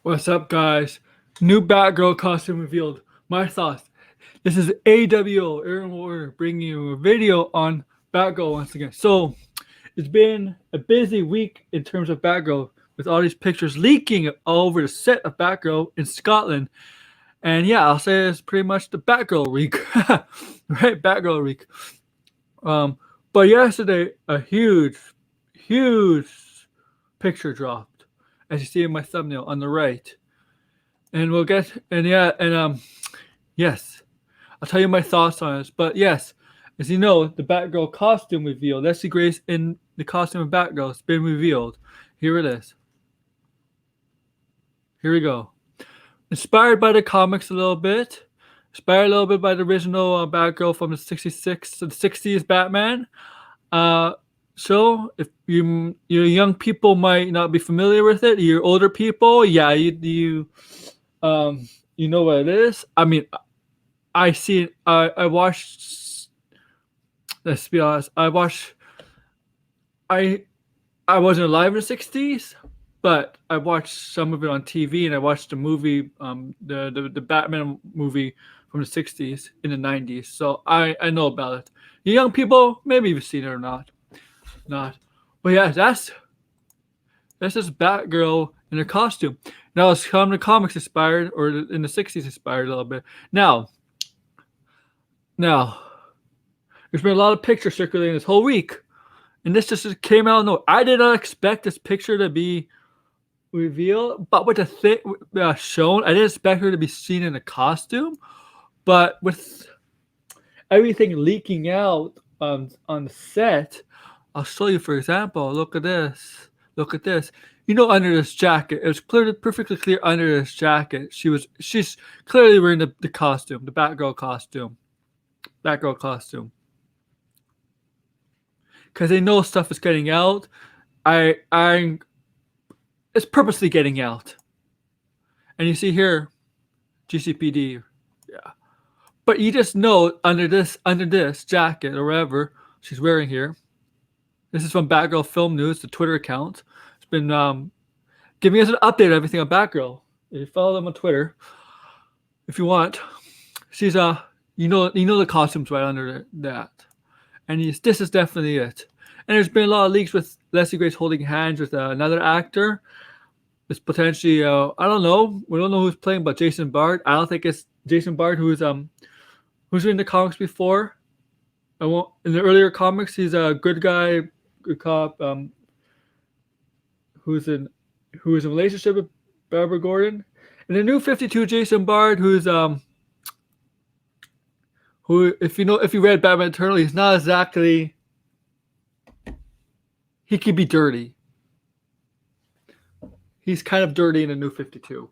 What's up, guys? New Batgirl costume revealed. My thoughts. This is AWO, Aaron Warrior, bringing you a video on Batgirl once again. So, it's been a busy week in terms of Batgirl, with all these pictures leaking all over the set of Batgirl in Scotland. And yeah, I'll say it's pretty much the Batgirl week. Right? Batgirl week. Um, but yesterday, a huge picture dropped, as you see in my thumbnail on the right. And we'll get and yeah and yes, I'll tell you my thoughts on this. But yes, as you know, the Batgirl costume revealed. Leslie Grace in the costume of Batgirl has been revealed. Here it is. Here we go. Inspired by the comics a little bit. Inspired a little bit by the original Batgirl from the '60s Batman. So if you young people might not be familiar with it, you're older people, yeah, you know what it is. I mean, I see it. I watched. Let's be honest. I I wasn't alive in the '60s, but I watched some of it on TV, and I watched the movie, the Batman movie from the '60s in the '90s. So I know about it. You young people, maybe you've seen it or not. But yeah, that's just Batgirl in her costume. Now it's from the comics inspired, or in the '60s inspired a little bit. Now, there's been a lot of pictures circulating this whole week, and this just came out of nowhere. I did not expect this picture to be revealed, but with the thing shown, I didn't expect her to be seen in a costume. But with everything leaking out on the set, I'll show you. For example, look at this. Look at this. You know, under this jacket, it was perfectly clear under this jacket. She's clearly wearing the costume, the Batgirl costume. Batgirl costume. Because they know stuff is getting out. It's purposely getting out. And you see here, GCPD. Yeah. But you just know under this jacket or whatever she's wearing here. This is from Batgirl Film News, the Twitter account. It's been giving us an update of everything on Batgirl. If you follow them on Twitter, if you want, she's you know the costumes right under that, and this is definitely it. And there's been a lot of leaks with Leslie Grace holding hands with another actor. It's potentially I don't know. We don't know who's playing, but Jason Bard. I don't think it's Jason Bard who's in the comics before. In the earlier comics, he's a good guy, good cop, who's in a relationship with Barbara Gordon. In the New 52, Jason Bard, who if you read Batman Eternal, he's not exactly. He could be dirty. He's kind of dirty in the New 52.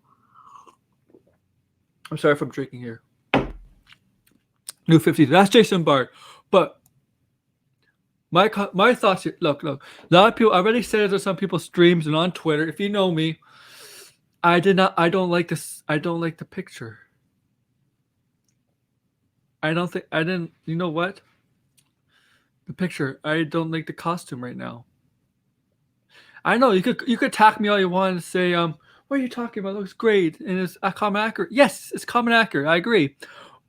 I'm sorry if I'm drinking here. New 52. That's Jason Bard. But my thoughts here. Look. A lot of people. I already said it to some people's streams and on Twitter. If you know me, I don't like this. I don't like the picture. I didn't. You know what? The picture. I don't like the costume right now. I know you could attack me all you want and say, what are you talking about? It looks great and it's common accurate. Yes, it's common accurate. I agree,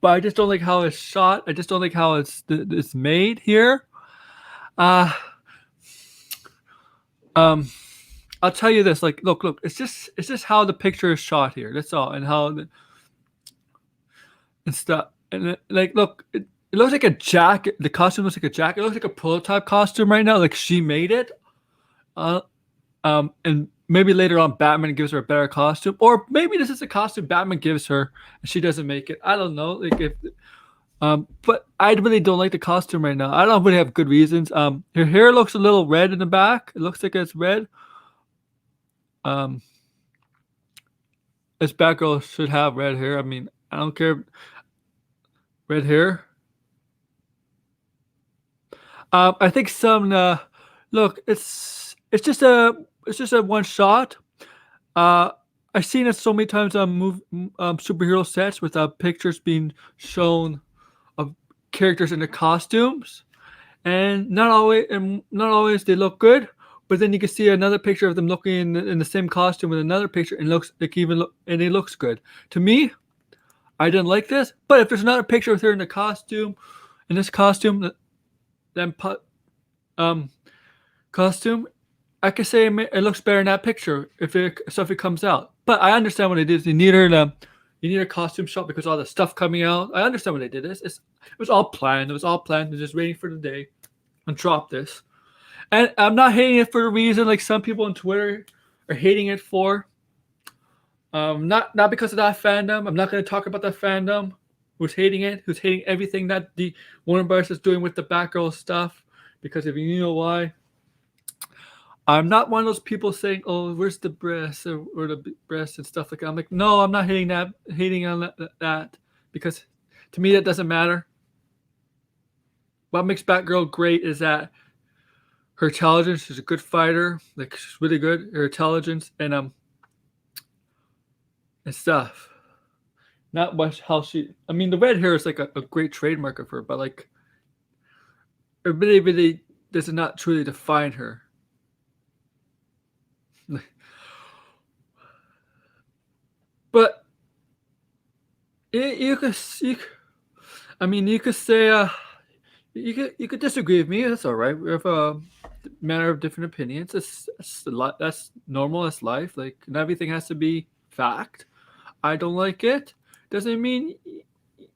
but I just don't like how it's shot. I just don't like how it's made here. I'll tell you this. Like, look. It's just how the picture is shot here. That's all, and how and stuff. And look, it looks like a jacket. The costume looks like a jacket. It looks like a prototype costume right now. Like she made it. And maybe later on Batman gives her a better costume, or maybe this is a costume Batman gives her and she doesn't make it. I don't know. But I really don't like the costume right now. I don't really have good reasons. Her hair looks a little red in the back. It looks like it's red. This Batgirl should have red hair. I mean, I don't care. Red hair. I think some. Look, it's just a one shot. I've seen it so many times on superhero sets with pictures being shown of characters in the costumes, and not always they look good. but then you can see another picture of them looking in the same costume with another picture, and it looks good. To me, I didn't like this. But if there's another picture with her in this costume, then costume, I could say it looks better in that picture if it comes out. But I understand what they did. You need a costume shop because all the stuff coming out. I understand what they did. It was all planned. It was all planned. They're just waiting for the day and drop this. And I'm not hating it for the reason like some people on Twitter are hating it for. Not because of that fandom. I'm not going to talk about that fandom who's hating everything that the Warner Bros. Is doing with the Batgirl stuff. Because if you know why, I'm not one of those people saying, "Oh, where's the breasts or the breasts and stuff like that." I'm like, no, I'm not hating on that because to me that doesn't matter. What makes Batgirl great is that her intelligence. She's a good fighter, like she's really good. Her intelligence and stuff. Not much how she. I mean, the red hair is like a great trademark of her, but like, it really does not truly define her. But you could say you could disagree with me. That's all right. We have a matter of different opinions. It's a lot. That's normal. That's life. Like, not everything has to be fact. I don't like it. Doesn't mean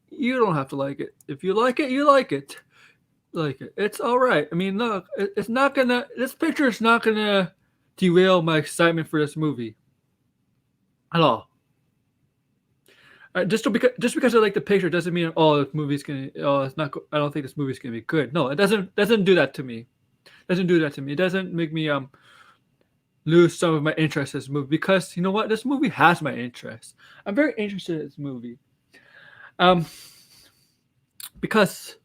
you don't have to like it. If you like it, you like it. Like it. It's all right. I mean, look, it's not gonna. This picture is not gonna derail my excitement for this movie at all. Just because I like the picture doesn't mean this movie's gonna. Oh, it's not. I don't think this movie's gonna be good. No, it doesn't do that to me. It doesn't make me lose some of my interest in this movie because you know what? This movie has my interest. I'm very interested in this movie. Because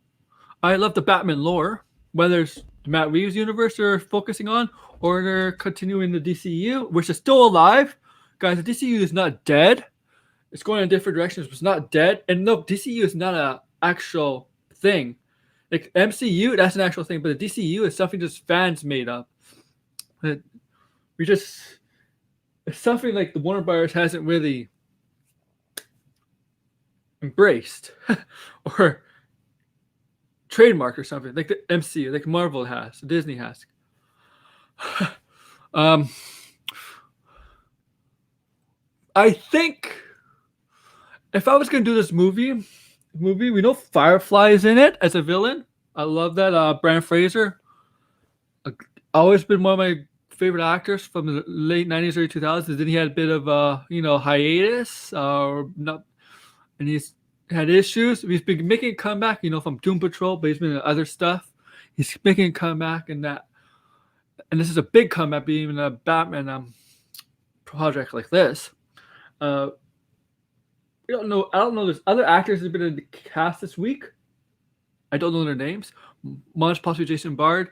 I love the Batman lore, whether it's the Matt Reeves universe they're focusing on or they're continuing the DCU, which is still alive. Guys, the DCU is not dead. It's going in different directions, but it's not dead. And look, DCU is not an actual thing. Like MCU, that's an actual thing, but the DCU is something just fans made up. It's something like the Warner Bros. Hasn't really embraced or trademark or something like the MCU, like Marvel has, Disney has. I think if I was gonna do this movie, we know Firefly is in it as a villain. I love that. Brandon Fraser, always been one of my favorite actors from the late '90s, early 2000s. Then he had a bit of hiatus, or not, and he's had issues. He's been making a comeback, from Doom Patrol, but he's been in other stuff. He's making a comeback in that, and this is a big comeback, being in a Batman project like this. I don't know. There's other actors who've been in the cast this week. I don't know their names. Much possibly Jason Bard.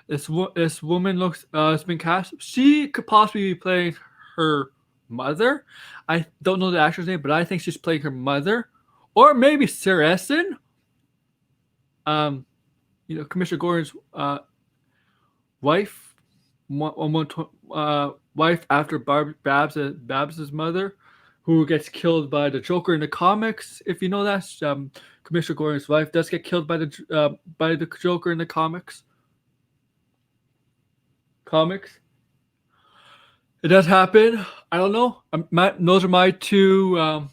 This woman has been cast. She could possibly be playing her mother. I don't know the actor's name, but I think she's playing her mother, or maybe Sarah Essen. Commissioner Gordon's wife, wife after Babs's mother, who gets killed by the Joker in the comics. If you know that, Commissioner Gordon's wife does get killed by the Joker in the comics. It does happen. I don't know. Those are my two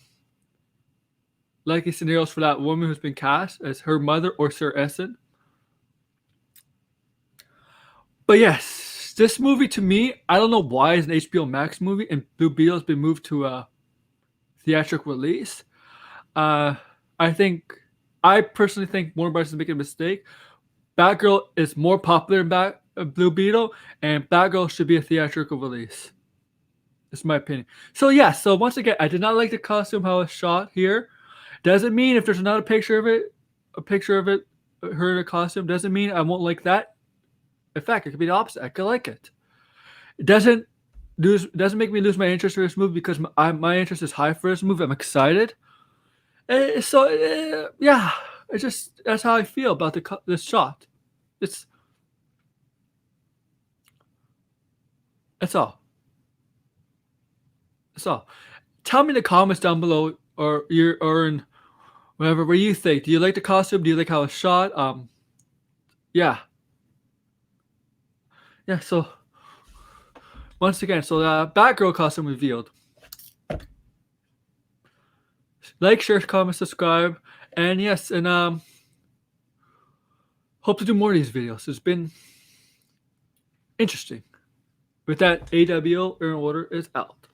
likely scenarios for that woman who's been cast as her mother or Sir Essen. But yes, this movie to me, I don't know why it's an HBO Max movie and Blue Beetle has been moved to a theatrical release. I personally think Warner Bros. Is making a mistake. Batgirl is more popular than Blue Beetle, and Batgirl should be a theatrical release. That's my opinion. So once again, I did not like the costume how it's shot here. Doesn't mean if there's another picture of it, her in a costume, doesn't mean I won't like that. In fact, it could be the opposite. I could like it. It doesn't make me lose my interest in this movie because my interest is high for this movie. I'm excited. It's just that's how I feel about this shot. That's all. That's all. Tell me in the comments down below, or in whatever, what you think. Do you like the costume? Do you like how it's shot? Yeah, yeah. So once again, so the Batgirl costume revealed. Like, share, comment, subscribe, and yes, and hope to do more of these videos. It's been interesting. With that, AWO Earn Order is out.